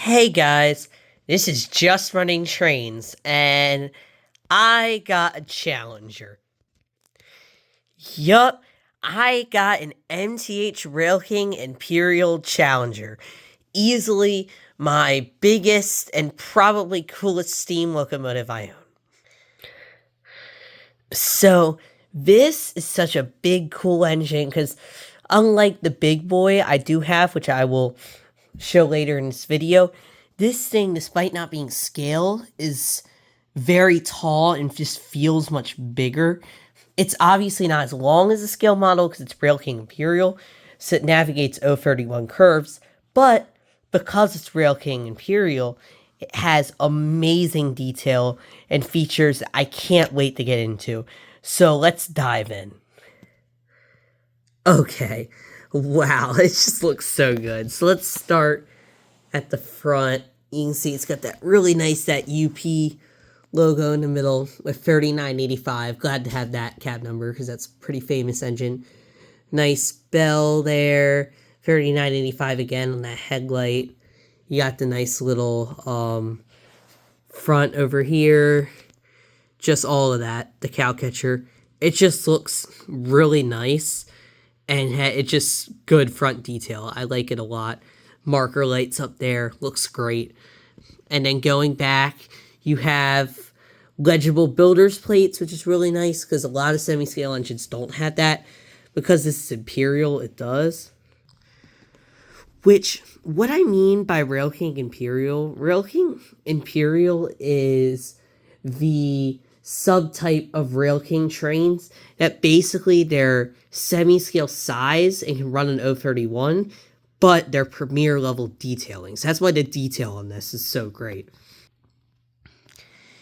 Hey guys, this is Just Running Trains, and I got a challenger. Yup, I got an MTH Railking Imperial Challenger. Easily my biggest and probably coolest steam locomotive I own. So, this is such a big, cool engine because unlike the big boy I do have, which I will show later in this video, this thing, despite not being scale, is very tall and just feels much bigger. It's obviously not as long as the scale model because it's Railking Imperial, so it navigates 031 curves, but because it's Railking Imperial, it has amazing detail and features that I can't wait to get into. So let's dive in. Okay, wow, it just looks so good. So let's start at the front. You can see it's got that really nice, that UP logo in the middle with 3985. Glad to have that cab number because that's a pretty famous engine. Nice bell there. 3985 again on that headlight. You got the nice little front over here. Just all of that. The cow catcher. It just looks really nice. And it's just good front detail. I like it a lot. Marker lights up there. Looks great. And then going back, you have legible builder's plates, which is really nice because a lot of semi-scale engines don't have that. Because this is Imperial, it does. Which, what I mean by Railking Imperial is the subtype of Railking trains that basically they're semi-scale size and can run an 031, but they're premier level detailing. So that's why the detail on this is so great.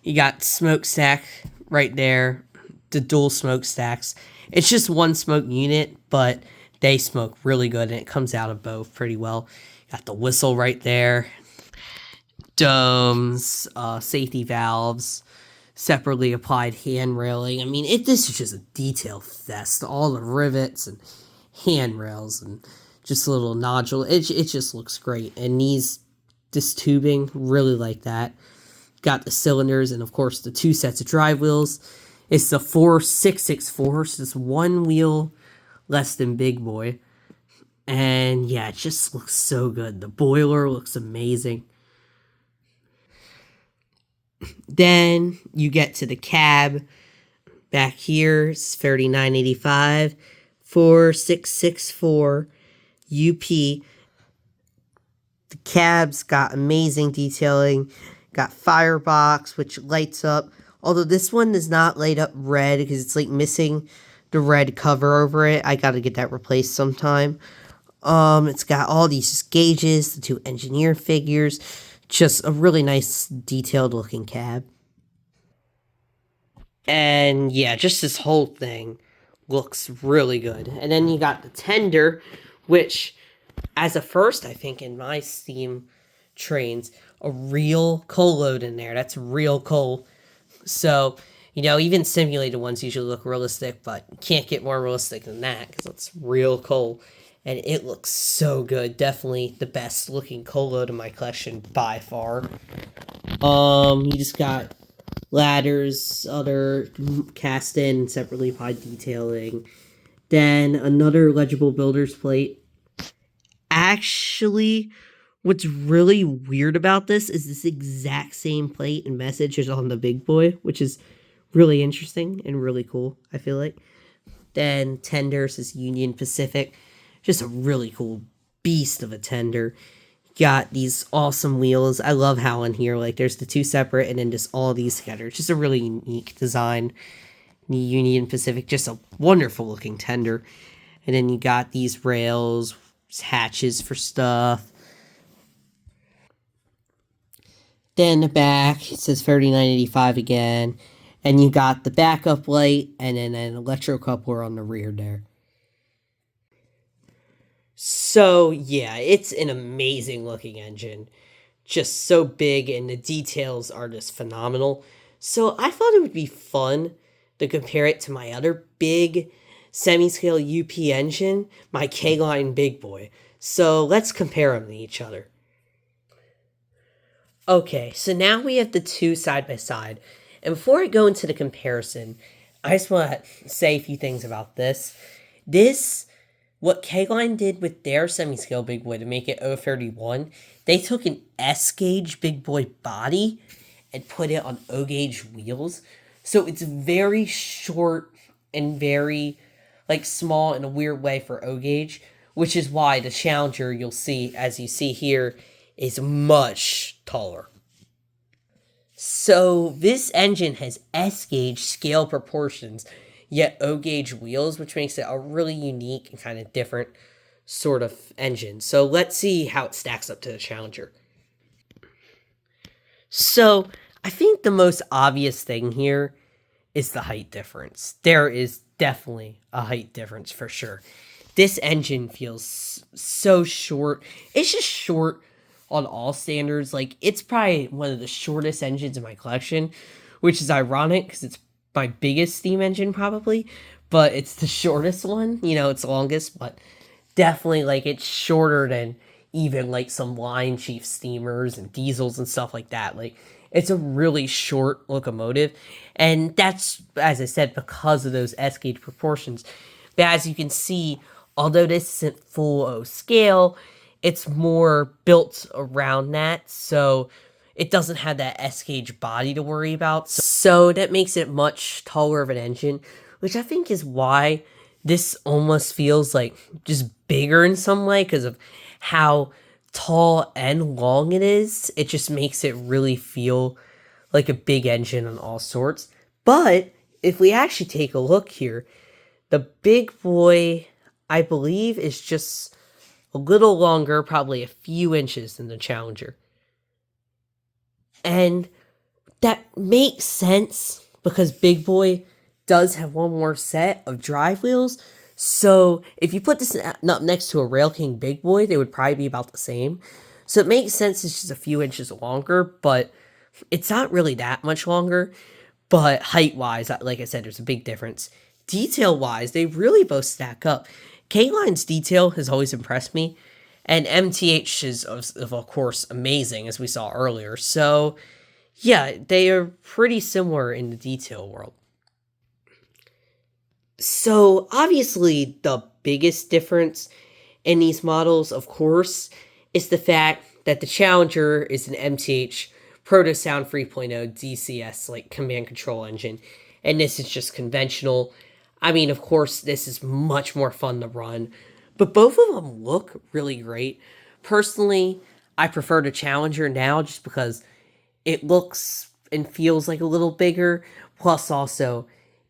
You got smokestack right there, the dual smokestacks. It's just one smoke unit, but they smoke really good and it comes out of both pretty well. Got the whistle right there, domes, safety valves, separately applied hand railing. I mean, this is just a detail fest. All the rivets and handrails and just a little nodule. It just looks great. And this tubing, really like that. Got the cylinders and of course the two sets of drive wheels. It's the 4664, so it's one wheel less than Big Boy. And yeah, it just looks so good. The boiler looks amazing. Then you get to the cab. Back here, it's 3985, 4664 UP. The cab's got amazing detailing. Got firebox, which lights up. Although this one does not light up red because it's like missing the red cover over it. I gotta get that replaced sometime. It's got all these gauges, the two engineer figures. Just a really nice detailed looking cab. And yeah, just this whole thing looks really good. And then you got the tender, which as a first, I think in my steam trains, a real coal load in there. That's real coal. So, even simulated ones usually look realistic, but you can't get more realistic than that because it's real coal. And it looks so good. Definitely the best looking coal load in my collection by far. You just got ladders, other cast in, separately applied detailing. Then another legible builder's plate. Actually, what's really weird about this is this exact same plate and message is on the Big Boy, which is really interesting and really cool, I feel like. Then tenders is Union Pacific. Just a really cool beast of a tender. Got these awesome wheels. I love how in here, like, there's the two separate and then just all these together. It's just a really unique design. The Union Pacific, just a wonderful looking tender. And then you got these rails, hatches for stuff. Then the back, it says 3985 again. And you got the backup light and then an electrocoupler on the rear there. So yeah, it's an amazing looking engine. Just so big and the details are just phenomenal. So I thought it would be fun to compare it to my other big semi-scale UP engine, my K-Line Big Boy. So let's compare them to each other. Okay, so now we have the two side by side. And before I go into the comparison, I just want to say a few things about this. What K-Line did with their semi-scale big boy to make it 031, they took an S-gauge big boy body and put it on O-gauge wheels. So it's very short and very small in a weird way for O-gauge, which is why the Challenger you'll see, as you see here, is much taller. So this engine has S-gauge scale proportions, yet O-gauge wheels, which makes it a really unique and kind of different sort of engine. So let's see how it stacks up to the Challenger. So I think the most obvious thing here is the height difference. There is definitely a height difference for sure. This engine feels so short. It's just short on all standards. It's probably one of the shortest engines in my collection, which is ironic because it's my biggest steam engine probably, but it's the shortest one. It's the longest, but definitely it's shorter than even some line chief steamers and diesels and stuff like that. It's a really short locomotive, and that's, as I said, because of those S gauge proportions. But as you can see, although this isn't full O scale, it's more built around that, so it doesn't have that S gauge body to worry about. So that makes it much taller of an engine, which I think is why this almost feels just bigger in some way because of how tall and long it is. It just makes it really feel like a big engine on all sorts. But if we actually take a look here, the big boy, I believe, is just a little longer, probably a few inches than the Challenger. And that makes sense because Big Boy does have one more set of drive wheels. So if you put this up next to a Railking Big Boy, they would probably be about the same. So it makes sense it's just a few inches longer, but it's not really that much longer. But height-wise, like I said, there's a big difference. Detail-wise, they really both stack up. K-Line's detail has always impressed me, and MTH is, of course, amazing, as we saw earlier. So, yeah, they are pretty similar in the detail world. So, obviously, the biggest difference in these models, of course, is the fact that the Challenger is an MTH Proto Sound 3.0 DCS, command control engine, and this is just conventional. I mean, of course, this is much more fun to run, but both of them look really great. Personally, I prefer the Challenger now just because it looks and feels like a little bigger, plus also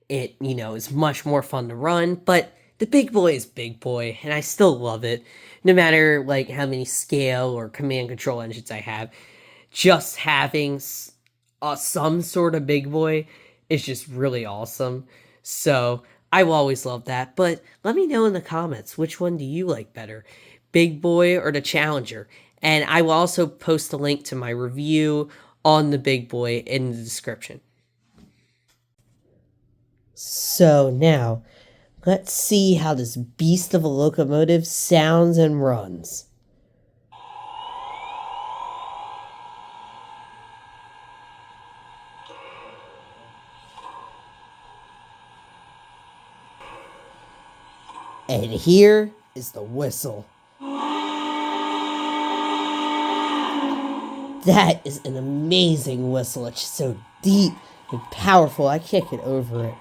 it, is much more fun to run, but the Big Boy is Big Boy, and I still love it, no matter, how many scale or command control engines I have. Just having some sort of Big Boy is just really awesome. So I will always love that. But let me know in the comments, which one do you like better, Big Boy or the Challenger? And I will also post a link to my review on the Big Boy in the description. So now, let's see how this beast of a locomotive sounds and runs. And here is the whistle. That is an amazing whistle. It's just so deep and powerful. I can't get over it.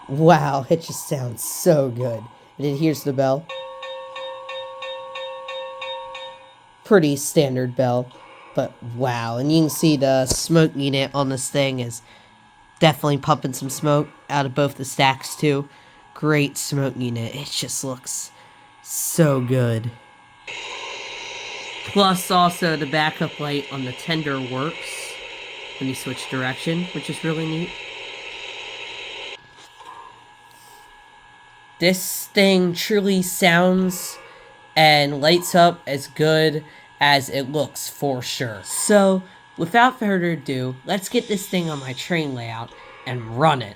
Wow, it just sounds so good. And then here's the bell. Pretty standard bell, but wow. And you can see the smoke unit on this thing is definitely pumping some smoke out of both the stacks too. Great smoke unit. It just looks so good. Plus also the backup light on the tender works when you switch direction, which is really neat. This thing truly sounds and lights up as good as it looks for sure. So, without further ado, let's get this thing on my train layout and run it.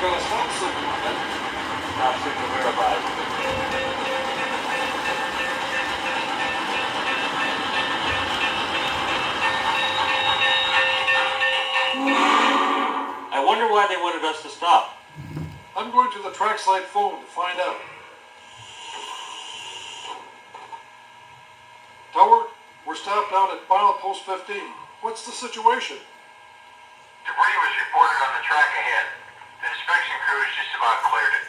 got a stop signal on that. Stop signal verified. I wonder why they wanted us to stop. I'm going to the trackside phone to find out. Tower, we're stopped out at milepost 15. What's the situation? Debris was reported on the track ahead. The inspection crew has just about cleared it.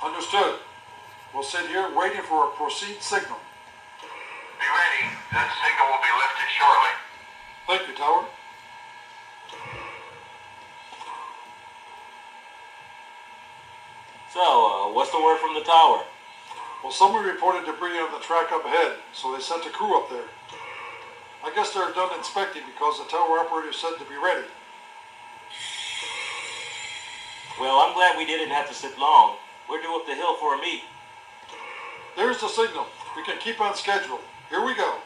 Understood. We'll sit here waiting for a proceed signal. Be ready. That signal will be lifted shortly. Thank you, Tower. So, what's the word from the tower? Well, someone reported debris on the track up ahead, so they sent a crew up there. I guess they're done inspecting because the tower operator said to be ready. Well, I'm glad we didn't have to sit long. We're due up the hill for a meet. There's the signal. We can keep on schedule. Here we go.